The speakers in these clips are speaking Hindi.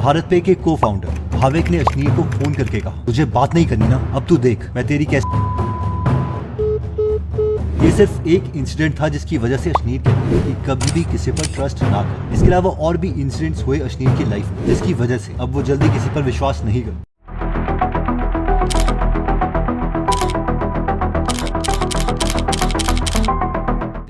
भारत पे के को फाउंडर भावेक ने अश्नीर को फोन करके कहा, तुझे बात नहीं करनी ना, अब तू देख मैं तेरी कैसे। ये सिर्फ एक इंसिडेंट था जिसकी वजह से अश्नीर कहते हैं कि कभी भी किसी पर ट्रस्ट ना कर। इसके अलावा और भी इंसिडेंट्स हुए अश्नीर की लाइफ में जिसकी वजह से अब वो जल्दी किसी पर विश्वास नहीं कर।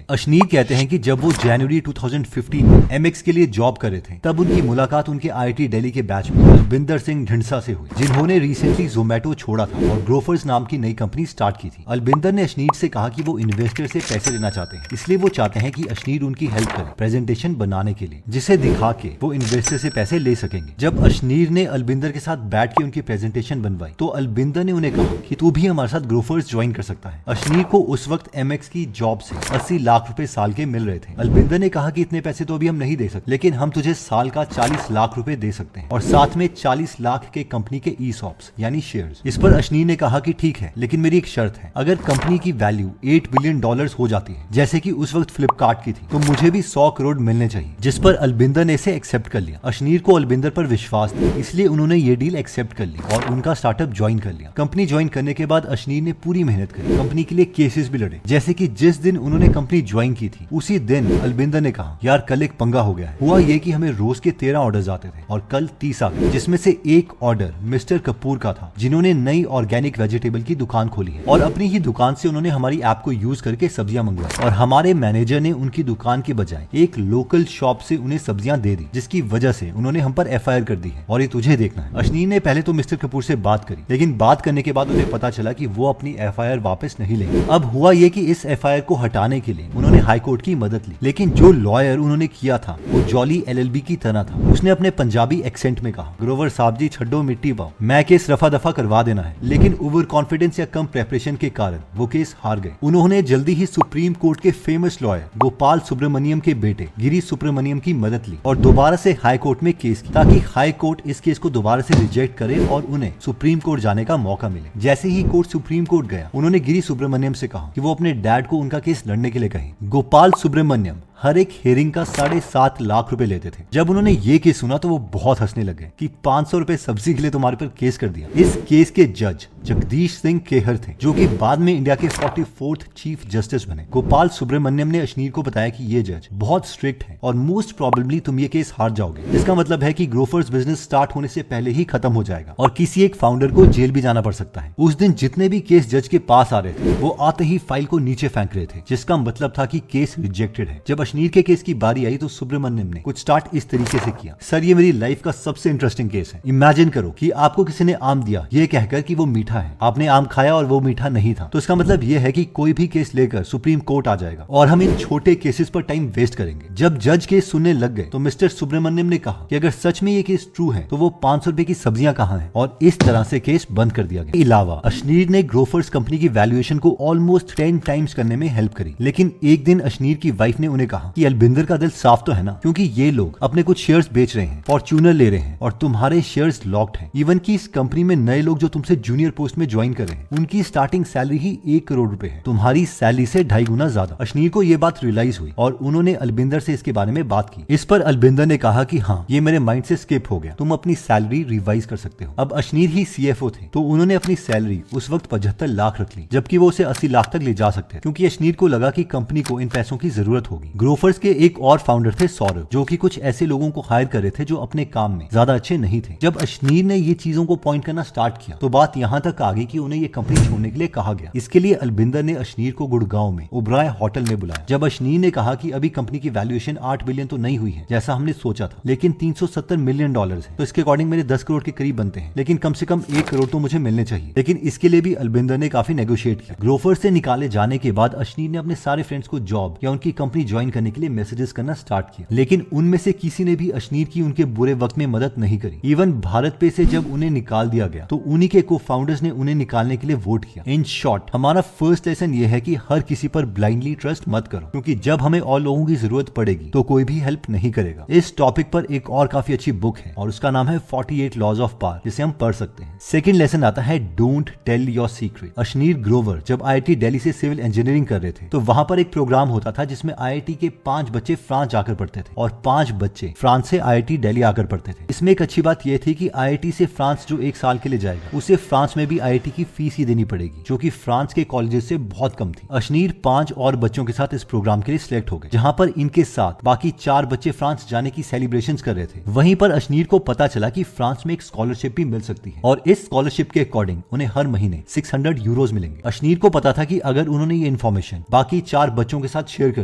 अश्नीर कहते हैं कि जब वो जनवरी 2015 में एमएक्स के लिए जॉब कर रहे थे तब उनकी मुलाकात उनके आईआईटी दिल्ली के बैच में अलबिंदर सिंह ढिंडसा से हुई, जिन्होंने रिसेंटली जोमेटो छोड़ा था और ग्रोफर्स नाम की नई कंपनी स्टार्ट की थी। अलबिंदर ने अश्नीर से कहा कि वो इन्वेस्टर से पैसे लेना चाहते हैं, इसलिए वो चाहते हैं कि अश्नीर उनकी हेल्प करे प्रेजेंटेशन बनाने के लिए, जिसे दिखा के वो इन्वेस्टर से पैसे ले सकेंगे। जब अश्नीर ने अलबिंदर के साथ बैठ के उनकी प्रेजेंटेशन बनवाई तो अलबिंदर ने उन्हें कहा कि तू भी हमारे साथ ग्रोफर्स ज्वाइन कर सकता है। अश्नीर को उस वक्त एमएक्स की जॉब से 80 लाख रुपए साल के मिल रहे थे। अलबिंदर ने कहा कि इतने पैसे तो अभी हम नहीं दे सकते, लेकिन हम तुझे साल का 40 लाख रुपए दे सकते हैं और साथ में 40 लाख के कंपनी के ईसॉप्स यानी शेयर्स। इस पर अश्नीर ने कहा कि ठीक है, लेकिन मेरी एक शर्त है, अगर कंपनी की वैल्यू $8 बिलियन हो जाती है जैसे कि उस वक्त फ्लिपकार्ट की थी, तो मुझे भी 100 करोड़ मिलने चाहिए। जिस पर अलबिंदर ने इसे एक्सेप्ट कर लिया। अश्नीर को अलबिंदर पर विश्वास था, इसलिए उन्होंने ये डील एक्सेप्ट कर ली और उनका स्टार्टअप ज्वाइन कर लिया। कंपनी ज्वाइन करने के बाद अश्नीर ने पूरी मेहनत करी, कंपनी के लिए केसेस भी लड़े। जैसे कि जिस दिन उन्होंने कंपनी ज्वाइन की थी उसी दिन अलबिंदर ने कहा, यार कल एक पंगा हो गया है। हुआ ये कि हमें रोज के 13 ऑर्डर्स आते थे और कल 30 आ गए, जिसमें से एक ऑर्डर मिस्टर कपूर का था, जिन्होंने नई ऑर्गेनिक वेजिटेबल की दुकान खोली है और अपनी ही दुकान से उन्होंने हमारी ऐप को यूज करके सब्जियां मंगवाई और हमारे मैनेजर ने उनकी दुकान के बजाय एक लोकल शॉप से उन्हें सब्जियां दे दी, जिसकी वजह से उन्होंने हम पर एफआईआर कर दी है और ये तुझे देखना है। अश्नीर ने पहले तो मिस्टर कपूर से बात करी, लेकिन बात करने के बाद उन्हें पता चला कि वो अपनी एफआईआर वापस नहीं लेंगे। अब हुआ ये कि इस एफआईआर को हटाने के लिए उन्होंने हाईकोर्ट की मदद ली, लेकिन जो लॉयर उन्होंने किया था वो जॉली एलएलबी की तरह था। उसने अपने पंजाबी एक्सेंट में कहा, ग्रोवर साहब जी छड्डो मिट्टी पाओ, मैं केस रफा दफा करवा देना है। लेकिन ओवर कॉन्फिडेंस या कम प्रेपरेशन के कारण वो केस हार गए। उन्होंने जल्दी ही सुप्रीम कोर्ट के फेमस लॉयर गोपाल सुब्रमण्यम के बेटे गिरी सुब्रमण्यम की मदद ली और दोबारा से हाई कोर्ट में केस किया, ताकि हाई कोर्ट इस केस को दोबारा से रिजेक्ट करे और उन्हें सुप्रीम कोर्ट जाने का मौका मिले। जैसे ही कोर्ट सुप्रीम कोर्ट गया, उन्होंने गिरी सुब्रमण्यम से कहा कि वो अपने डैड को उनका केस लड़ने के लिए कहें। गोपाल सुब्रमण्यम हर एक हेयरिंग का 7.5 लाख रुपए लेते थे। जब उन्होंने ये केस सुना तो वो बहुत हंसने लगे कि 500 रुपए सब्जी के लिए तुम्हारे पर केस कर दिया। इस केस के जज जगदीश सिंह केहर थे, जो कि बाद में इंडिया के 44th चीफ जस्टिस बने। गोपाल सुब्रमण्यम ने अश्नीर को बताया कि ये जज बहुत स्ट्रिक्ट है और मोस्ट प्रोबेबली तुम ये केस हार जाओगे। इसका मतलब है कि ग्रोफर्स बिजनेस स्टार्ट होने से पहले ही खत्म हो जाएगा और किसी एक फाउंडर को जेल भी जाना पड़ सकता है। उस दिन जितने भी केस जज के पास आ रहे थे वो आते ही फाइल को नीचे फेंक रहे थे, जिसका मतलब था कि केस रिजेक्टेड है। जब अश्नीर के केस की बारी आई तो सुब्रमण्यम ने कुछ स्टार्ट इस तरीके से किया, सर ये मेरी लाइफ का सबसे इंटरेस्टिंग केस है। इमेजिन करो कि आपको किसी ने आम दिया ये कहकर कि वो मीठा है, आपने आम खाया और वो मीठा नहीं था, तो इसका मतलब ये है कि कोई भी केस लेकर सुप्रीम कोर्ट आ जाएगा और हम इन छोटे केसेस पर टाइम वेस्ट करेंगे। जब जज केस सुनने लग गए तो मिस्टर सुब्रमण्यम ने कहा कि अगर सच में ये केस ट्रू है तो वो 500 रुपए की सब्जियां कहाँ हैं, और इस तरह से केस बंद कर दिया गया। अलावा अश्नीर ने ग्रोफर्स कंपनी की वैल्यूएशन को ऑलमोस्ट 10 टाइम्स करने में हेल्प करी। लेकिन एक दिन अश्नीर की वाइफ ने उन्हें कहा कि अलबिंदर का दिल साफ तो है ना, क्योंकि ये लोग अपने कुछ शेयर्स बेच रहे हैं, फॉर्च्यूनर ले रहे हैं और तुम्हारे शेयर्स लॉक्ड हैं। इवन की इस कंपनी में नए लोग जो तुमसे जूनियर पोस्ट में ज्वाइन कर रहे हैं उनकी स्टार्टिंग सैलरी ही 1 करोड़ रुपए है, तुम्हारी सैलरी से 2.5 गुना ज्यादा। अश्नीर को ये बात रियलाइज हुई और उन्होंने अलबिंदर से इसके बारे में बात की। इस पर अलबिंदर ने कहा कि हाँ ये मेरे माइंड से स्किप हो गया, तुम अपनी सैलरी रिवाइज कर सकते हो। अब अश्नीर ही सीएफओ थे तो उन्होंने अपनी सैलरी उस वक्त 75 लाख रख ली, जबकि वो उसे 80 लाख तक ले जा सकते, क्योंकि अश्नीर को लगा कि कंपनी को इन पैसों की जरूरत होगी। ग्रोफर्स के एक और फाउंडर थे सौरभ, जो कि कुछ ऐसे लोगों को हायर कर रहे थे जो अपने काम में ज्यादा अच्छे नहीं थे। जब अश्नीर ने ये चीजों को पॉइंट करना स्टार्ट किया तो बात यहाँ तक आ गई कि उन्हें ये कंपनी छोड़ने के लिए कहा गया। इसके लिए अलबिंदर ने अश्नीर को गुड़गांव में ओबराय होटल में बुलाया। जब अश्नीर ने कहा कि अभी कंपनी की वैल्यूएशन 8 बिलियन तो नहीं हुई है जैसा हमने सोचा था, लेकिन $370 मिलियन है, तो इसके अकॉर्डिंग मेरे 10 करोड़ के करीब बनते हैं, लेकिन कम से कम 1 करोड़ तो मुझे मिलने चाहिए। लेकिन इसके लिए भी अलबिंदर ने काफी नेगोशिएट किया। ग्रोफर से निकाले जाने के बाद अश्नीर ने अपने सारे फ्रेंड्स को जॉब या उनकी कंपनी ज्वाइन करने के लिए मैसेजेस करना स्टार्ट किया, लेकिन उनमें से किसी ने भी अश्नीर की उनके बुरे वक्त में मदद नहीं करी। इवन भारत पे से जब उन्हें निकाल दिया गया तो उन्हीं के को फाउंडर्स ने उन्हें निकालने के लिए वोट किया। इन शॉर्ट हमारा फर्स्ट लेसन ये है कि हर किसी पर ब्लाइंडली ट्रस्ट मत करो, क्योंकि जब हमें और लोगों की जरूरत पड़ेगी तो कोई भी हेल्प नहीं करेगा। इस टॉपिक पर एक और काफी अच्छी बुक है और उसका नाम है 48 लॉज ऑफ पावर, जिसे हम पढ़ सकते हैं। सेकंड लेसन आता है don't tell your secret. Ashneer Grover जब IIT दिल्ली से सिविल इंजीनियरिंग कर रहे थे तो वहां पर एक प्रोग्राम होता था जिसमें IIT के 5 बच्चे फ्रांस जाकर पढ़ते थे और 5 बच्चे फ्रांस से IIT दिल्ली आकर पढ़ते थे। इसमें एक अच्छी बात यह थी कि IIT से फ्रांस जो 1 साल के लिए जाएगा उसे फ्रांस में भी IIT की फीस ही देनी पड़ेगी, जो कि फ्रांस के कॉलेजेस से बहुत कम थी। अशनीर 5 और बच्चों के साथ इस प्रोग्राम के लिए सिलेक्ट हो गए, जहां पर इनके साथ बाकी 4 बच्चे फ्रांस जाने की सेलिब्रेशंस कर रहे थे। वहीं पर अशनीर को पता चला कि फ्रांस में एक स्कॉलरशिप भी मिल सकती है और इस स्कॉलरशिप के अकॉर्डिंग उन्हें हर महीने 600 यूरोज मिलेंगे। अशनीर को पता था कि अगर उन्होंने ये इन्फॉर्मेशन बाकी 4 बच्चों के साथ शेयर कर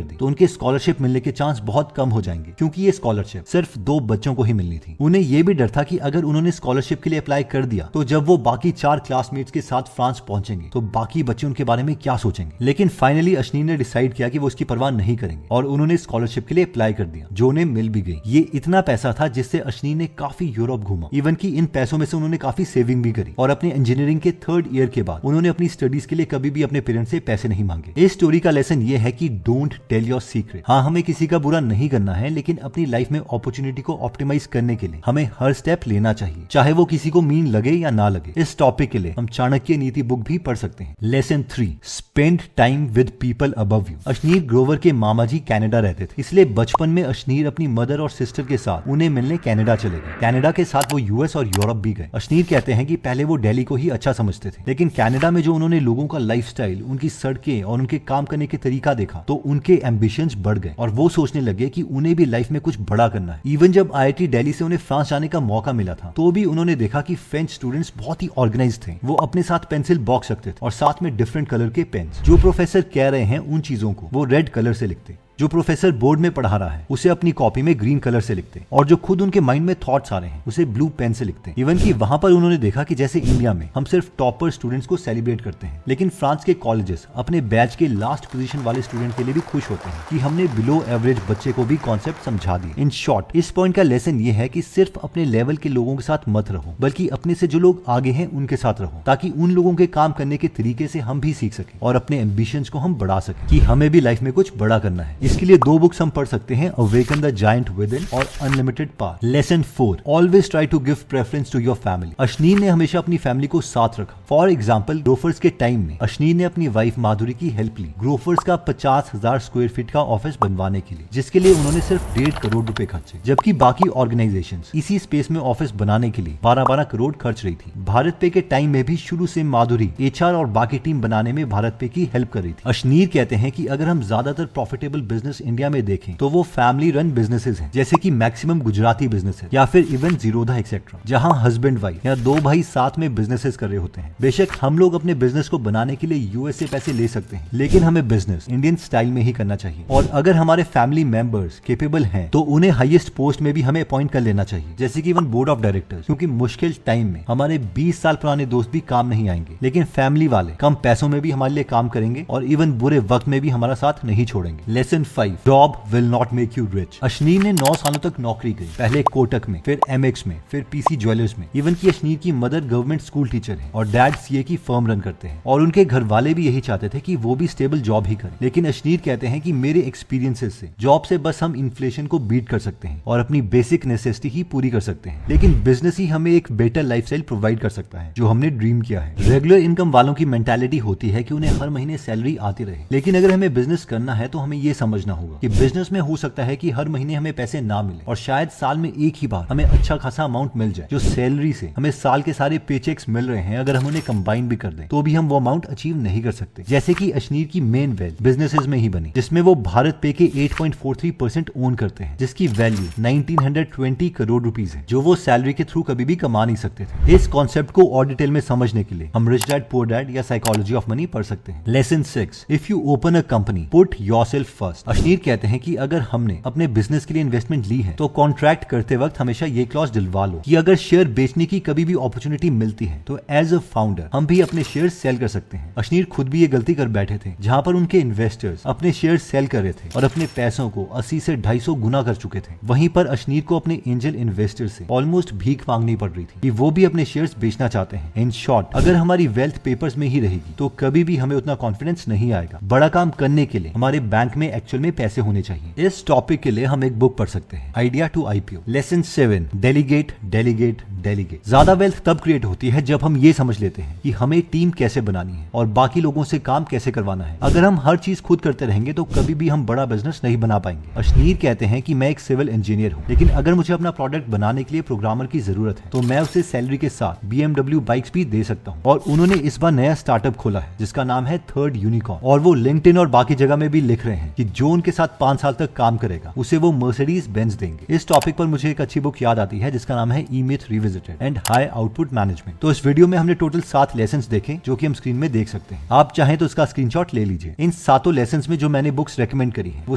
दी तो उनके स्कॉलरशिप मिलने के चांस बहुत कम हो जाएंगे, क्योंकि ये स्कॉलरशिप सिर्फ 2 बच्चों को ही मिलनी थी। उन्हें यह भी डर था कि अगर उन्होंने स्कॉलरशिप के लिए अप्लाई कर दिया तो जब वो बाकी 4 क्लासमेट्स के साथ फ्रांस पहुंचेंगे तो बाकी बच्चे उनके बारे में क्या सोचेंगे। लेकिन फाइनली अशनीर ने डिसाइड किया कि वो उसकी परवाह नहीं करेंगे और उन्होंने स्कॉलरशिप के लिए अप्लाई कर दिया, जो उन्हें मिल भी गई। ये इतना पैसा था जिससे अशनीर ने काफी यूरोप घूमा। इवन की इन पैसों में से उन्होंने काफी सेविंग भी करी और अपने इंजीनियरिंग के 3rd ईयर के बाद उन्होंने अपनी स्टडीज के लिए कभी भी अपने पेरेंट्स से पैसे नहीं मांगे। इस स्टोरी का लेसन ये है कि डोंट टेल योर सीक्रेट। हाँ, हमें किसी का बुरा नहीं करना है, लेकिन अपनी लाइफ में अपॉर्चुनिटी को ऑप्टिमाइज करने के लिए हमें हर स्टेप लेना चाहिए, चाहे वो किसी को मीन लगे या ना लगे। इस टॉपिक के लिए हम चाणक्य नीति बुक भी पढ़ सकते हैं। Lesson 3, spend time with people above you. Ashneer Grover के मामा जी कनाडा रहते थे, इसलिए बचपन में अशनीर अपनी मदर और सिस्टर के साथ उन्हें मिलने कनाडा चले गए। कनाडा के साथ वो US और यूरोप भी गए। अशनीर कहते हैं कि पहले वो दिल्ली को ही अच्छा समझते थे, लेकिन कनाडा में जो उन्होंने लोगों का लाइफस्टाइल, उनकी सड़कें और उनके काम करने के तरीका देखा तो उनके एम्बिशंस बढ़ गए और वो सोचने लगे कि उन्हें भी लाइफ में कुछ बड़ा करना है। इवन जब IIT दिल्ली से उन्हें फ्रांस जाने का मौका मिला था तो भी उन्होंने देखा कि फ्रेंच स्टूडेंट्स बहुत ही ऑर्गेनाइज थे। वो अपने साथ पेंसिल बॉक्स रखते थे और साथ में डिफरेंट कलर के पेन्स। जो प्रोफेसर कह रहे हैं उन चीजों को वो रेड कलर से लिखते, जो प्रोफेसर बोर्ड में पढ़ा रहा है उसे अपनी कॉपी में ग्रीन कलर से लिखते और जो खुद उनके माइंड में थॉट्स आ रहे हैं उसे ब्लू पेन से लिखते। इवन कि वहां पर उन्होंने देखा कि जैसे इंडिया में हम सिर्फ टॉपर स्टूडेंट्स को सेलिब्रेट करते हैं, लेकिन फ्रांस के कॉलेजेस अपने बैच के लास्ट पोजीशन वाले स्टूडेंट के लिए भी खुश होते हैं कि हमने बिलो एवरेज बच्चे को भी कॉन्सेप्ट समझा दिए। इन शॉर्ट इस पॉइंट का लेसन ये है कि सिर्फ अपने लेवल के लोगों के साथ मत रहो, बल्कि अपने से जो लोग आगे हैं उनके साथ रहो, ताकि उन लोगों के काम करने के तरीके से हम भी सीख सके और अपने एम्बिशंस को हम बढ़ा सके कि हमें भी लाइफ में कुछ बड़ा करना है। इसके लिए 2 बुक्स पढ़ सकते हैं, awaken the giant within और unlimited power. Lesson 4, always try to give preference to your family. Ashneer ने हमेशा अपनी फैमिली को साथ रखा। फॉर एग्जांपल, ग्रोफर्स के टाइम में अशनीर ने अपनी वाइफ माधुरी की हेल्प ली ग्रोफर्स का 50,000 स्क्वायर फीट का ऑफिस बनवाने के लिए, जिसके लिए उन्होंने सिर्फ 1.5 करोड़ रुपए खर्चे, जबकि बाकी ऑर्गेनाइजेशंस इसी स्पेस में ऑफिस बनाने के लिए 12-12 करोड़ खर्च रही थी। भारत पे के टाइम में भी शुरू से माधुरी HR और बाकी टीम बनाने में भारत पे की हेल्प कर रही थी। अशनीर कहते हैं कि अगर हम ज्यादातर प्रॉफिटेबल बिजनेस इंडिया में देखें तो वो फैमिली रन बिजनेसेस हैं, जैसे कि मैक्सिमम गुजराती बिजनेस है या फिर इवन जीरोधा एक्सेट्रा, जहां हस्बैंड वाइफ या 2 भाई साथ में बिजनेसेस कर रहे होते हैं। बेशक हम लोग अपने बिजनेस को बनाने के लिए US से पैसे ले सकते हैं, लेकिन हमें बिजनेस इंडियन स्टाइल में ही करना चाहिए। और अगर हमारे फैमिली मेंबर्स केपेबल हैं तो उन्हें हाईएस्ट पोस्ट में भी हमें अपॉइंट कर लेना चाहिए, जैसे कि इवन बोर्ड ऑफ डायरेक्टर्स, क्योंकि मुश्किल टाइम में हमारे 20 साल पुराने दोस्त भी काम नहीं आएंगे, लेकिन फैमिली वाले कम पैसों में भी हमारे लिए काम करेंगे और इवन बुरे वक्त में भी हमारा साथ नहीं छोड़ेंगे। Lesson 5, job will not make you rich. Ashneer ने 9 सालों तक नौकरी की, पहले कोटक में, फिर MX में, फिर PC ज्वेलर्स में। इवन की अशनीर की मदर गवर्नमेंट स्कूल टीचर है और डैड CA की फर्म रन करते हैं और उनके घर वाले भी यही चाहते थे कि वो भी स्टेबल जॉब ही करें। लेकिन अशनीर कहते हैं कि मेरे एक्सपीरियंसेस से जॉब से बस हम इन्फ्लेशन को बीट कर सकते हैं और अपनी बेसिक नेसेसिटी ही पूरी कर सकते हैं, लेकिन बिजनेस ही हमें एक बेटर लाइफस्टाइल प्रोवाइड कर सकता है जो हमने ड्रीम किया है। रेगुलर इनकम वालों की मेंटालिटी होती है कि उन्हें हर महीने सैलरी आती रहे, लेकिन अगर हमें बिजनेस करना है तो हमें ये समझना होगा कि बिजनेस में हो सकता है कि हर महीने हमें पैसे ना मिले और शायद साल में एक ही बार हमें अच्छा खासा अमाउंट मिल जाए। जो सैलरी से हमें साल के सारे पेचेक्स मिल रहे हैं, अगर हम उन्हें कंबाइन भी कर दें तो भी हम वो अमाउंट अचीव नहीं कर सकते। जैसे कि अशनीर की मेन वेल्थ बिजनेसेस में ही बनी, जिसमें वो भारत पे के 8.43% ओन करते हैं, जिसकी वैल्यू 1920 करोड़ रुपीस है, जो वो सैलरी के थ्रू कभी भी कमा नहीं सकते थे। इस कॉन्सेप्ट को और डिटेल में समझने के लिए हम रिच डैड पुअर डैड या साइकोलॉजी ऑफ मनी पढ़ सकते हैं। Lesson 6, if you open a company put yourself first. Cost. Ashneer कहते हैं कि अगर हमने अपने बिजनेस के लिए इन्वेस्टमेंट ली है तो कॉन्ट्रैक्ट करते वक्त हमेशा ये क्लॉज दिलवा लो कि अगर शेयर बेचने की कभी भी अपॉर्चुनिटी मिलती है तो एज अ फाउंडर हम भी अपने शेयर सेल कर सकते हैं। अशनीर खुद भी ये गलती कर बैठे थे जहां पर उनके इन्वेस्टर्स अपने शेयर सेल कर रहे थे और अपने पैसों को 80 से 250 गुना कर चुके थे। वहीं पर अशनीर को अपने एंजल इन्वेस्टर से ऑलमोस्ट भीख मांगनी पड़ रही थी कि वो भी अपने शेयर्स बेचना चाहते हैं। इन शॉर्ट, अगर हमारी वेल्थ पेपर्स में ही रहेगी तो कभी भी हमें उतना कॉन्फिडेंस नहीं आएगा। बड़ा काम करने के लिए हमारे बैंक में एक्चुअल में पैसे होने चाहिए। इस टॉपिक के लिए हम एक बुक पढ़ सकते हैं, idea to IPO. Lesson 7, delegate delegate delegate. ज्यादा वेल्थ तब क्रिएट होती है जब हम ये समझ लेते हैं कि हमें टीम कैसे बनानी है और बाकी लोगों से काम कैसे करवाना है। अगर हम हर चीज खुद करते रहेंगे तो कभी भी हम बड़ा बिजनेस नहीं बना पाएंगे। अशनीर कहते हैं कि मैं एक सिविल इंजीनियर हूँ, लेकिन अगर मुझे अपना प्रोडक्ट बनाने के लिए प्रोग्रामर की जरूरत है तो मैं उसे सैलरी के साथ BMW बाइक्स भी दे सकता हूँ। और उन्होंने इस बार नया स्टार्टअप खोला है जिसका नाम है थर्ड यूनिकॉर्न, और वो लिंक्डइन और बाकी जगह में भी लिख रहे हैं कि जो उनके साथ 5 साल तक काम करेगा उसे वो मर्सिडीज बेंज देंगे। इस टॉपिक पर मुझे एक अच्छी बुक याद आती है जिसका नाम है E Myth revisited and high output management. तो इस वीडियो में हमने टोटल 7 लेसन देखे जो कि हम स्क्रीन में देख सकते हैं। आप चाहें तो इसका स्क्रीनशॉट ले लीजिए। इन 7 लेसन में जो मैंने बुक्स रेकमेंड करी है वो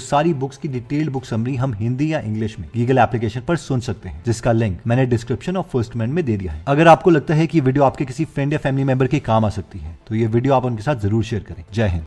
सारी बुक्स की डिटेल्ड बुक समरी हम हिंदी या इंग्लिश में गूगल एप्लीकेशन पर सुन सकते हैं, जिसका लिंक मैंने डिस्क्रिप्शन और फर्स्ट कमेंट में दे दिया है। अगर आपको लगता है कि वीडियो आपके किसी फ्रेंड या फैमिली मेंबर के काम आ सकती है तो ये वीडियो आप उनके साथ जरूर शेयर करें। जय हिंद।